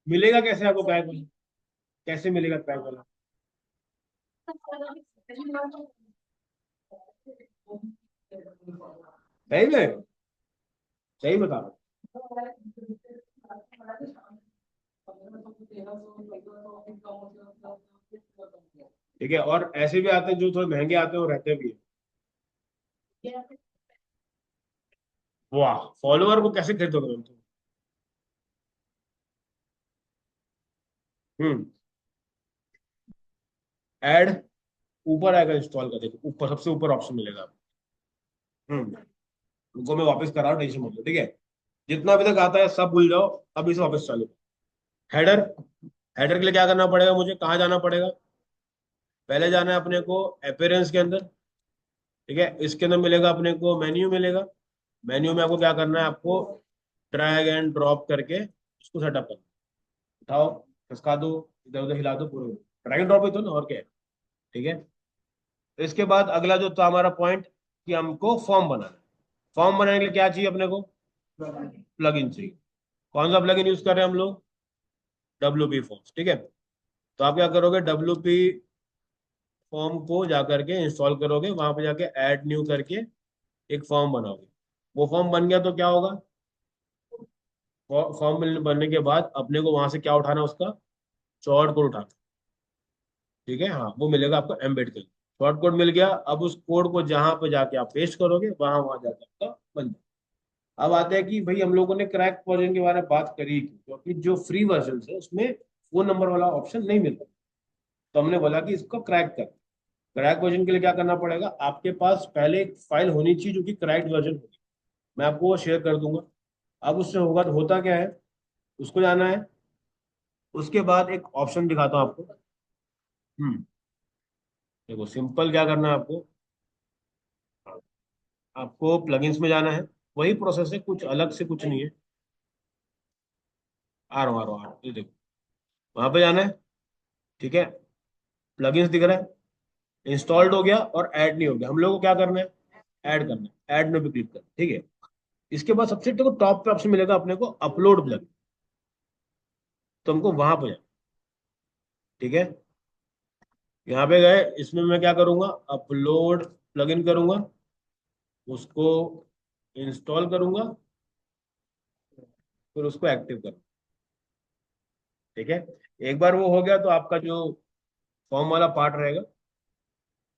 मिलेगा कैसे आपको बैग वाला, कैसे मिलेगा बैग वाला। सही में, सही बता रहा हूँ। ठीक है, और ऐसे भी आते हैं जो थोड़े महंगे आते हैं, वो रहते भी है। वाह, फॉलोअर को कैसे खरीदोगे मैम तुम। हम्म, ऐड ऊपर आएगा इंस्टॉल का, देखो ऊपर सबसे ऊपर ऑप्शन मिलेगा आपको। उनको मैं वापस करा रहा हूँ, टेंशन मत लो। ठीक है, जितना अभी तक आता है सब भूल जाओ, अभी से वापस चालू। हेडर, हेडर के लिए क्या करना पड़ेगा, मुझे कहाँ जाना पड़ेगा। पहले जाना है अपने को अपीयरेंस के अंदर। ठीक है, इसके अंदर मिलेगा अपने को मेन्यू मिलेगा। मेन्यू में आपको क्या करना है, आपको ड्रैग एंड ड्रॉप करके उसको सेटअप करना। उठाओ, खिसका दो, इधर उधर हिला दो, पूरे ड्रैग एंड ड्रॉप ही तो ना, और क्या है। ठीक है, तो इसके बाद अगला जो था हमारा पॉइंट, कि हमको फॉर्म बनाना है। फॉर्म बनाने के लिए क्या चाहिए अपने को, प्लगइन चाहिए। कौन सा प्लगइन यूज कर रहे हैं हम लोग, WP फॉर्म्स। ठीक है, तो आप क्या करोगे, WP फॉर्म को जा करके इंस्टॉल करोगे, वहां पे जाके ऐड न्यू करके एक फॉर्म बनाओगे। वो फॉर्म बन गया तो क्या होगा, फॉर्म बनने के बाद अपने को वहां से क्या उठाना है, उसका शॉर्ट कोड उठाना। ठीक है, हाँ वो मिलेगा आपको एम्बेड कर। शॉर्ट कोड मिल गया, अब उस कोड को जहां पे जाके आप पेस्ट करोगे, वहां वहां जाके आपका बन जाएगा। अब आते हैं कि भाई हम लोगों ने क्रैक वर्जन के बारे में बात करी, क्योंकि जो फ्री वर्जन है उसमें फोन नंबर वाला ऑप्शन नहीं मिलता। तो हमने बोला कि इसको क्रैक कर। क्रैक वर्जन के लिए क्या करना पड़ेगा, आपके पास पहले एक फाइल होनी चाहिए जो कि क्रैक्ड वर्जन होगी। मैं आपको वो शेयर कर दूंगा। अब उससे होगा तो होता क्या है, उसको जाना है। उसके बाद एक ऑप्शन दिखाता हूँ आपको। हम्म, देखो सिंपल क्या करना है आपको। हाँ, आपको प्लगइन्स में जाना है। वही प्रोसेस है, कुछ अलग से कुछ नहीं है। आ रहा हूँ, ये देखो, वहां पे जाना है। ठीक है, प्लगइन्स दिख रहा है, इंस्टॉल्ड हो गया और ऐड नहीं हो गया। हम लोग को क्या करना है, ऐड करना है। ऐड में भी क्लिक करना है। ठीक है, इसके बाद सबसे देखो टॉप पे ऑप्शन मिलेगा अपने को अपलोड प्लग। तो हमको वहां पे जाना। ठीक है, यहाँ पे गए, इसमें मैं क्या करूंगा, अपलोड प्लगइन करूंगा, उसको इंस्टॉल करूंगा, फिर उसको एक्टिव करूंगा। ठीक है, एक बार वो हो गया तो आपका जो फॉर्म वाला पार्ट रहेगा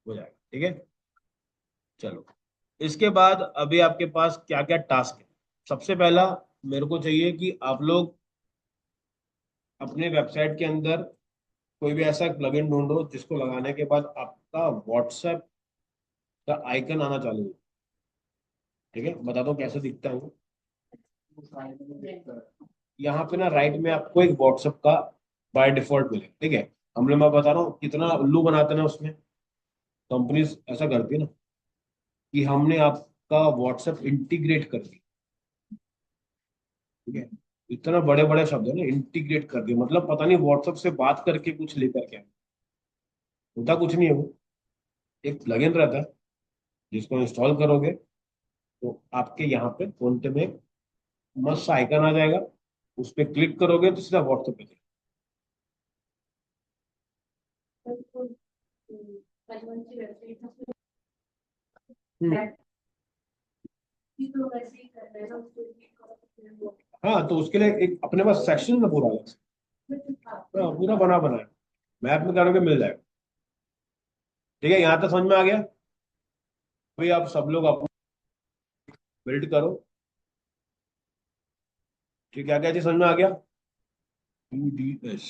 हो जाएगा। ठीक है, चलो इसके बाद अभी आपके पास क्या क्या टास्क है। सबसे पहला, मेरे को चाहिए कि आप लोग अपने वेबसाइट के अंदर कोई भी ऐसा प्लगइन ढूंढो जिसको लगाने के बाद आपका व्हाट्सएप का आइकन आना चालू हो। ठीक है, बताता हूँ कैसे दिखता है वो। यहाँ पे ना राइट में आपको एक व्हाट्सएप का बाय डिफॉल्ट मिलेगा। ठीक है, हम लोग, मैं बता रहा हूँ कितना उल्लू बनाते हैं ना उसमें, कंपनीज ऐसा करती है ना, कि हमने आप आपका व्हाट्सएप इंटीग्रेट कर दिया। ठीक है, इतना बड़े बड़े शब्द है ना, इंटीग्रेट कर दिया, मतलब पता नहीं व्हाट्सएप से बात करके कुछ लेकर के आए। होता कुछ नहीं है वो, एक प्लगइन रहता है जिसको इंस्टॉल करोगे तो आपके यहाँ पे फोन पे में मस्त आइकन आ जाएगा, उस पर क्लिक करोगे तो सीधा व्हाट्सएप पे जाएगा। हम्म। हाँ, तो उसके लिए एक अपने पास सेक्शन है पूरा अलग से। हाँ, पूरा बना बना है, मैप में करोगे मिल जाएगा। ठीक है, यहाँ तक समझ में आ गया। भाई आप सब लोग अपना बिल्ड करो। ठीक है, क्या क्या चीज समझ में आ गया? UDS।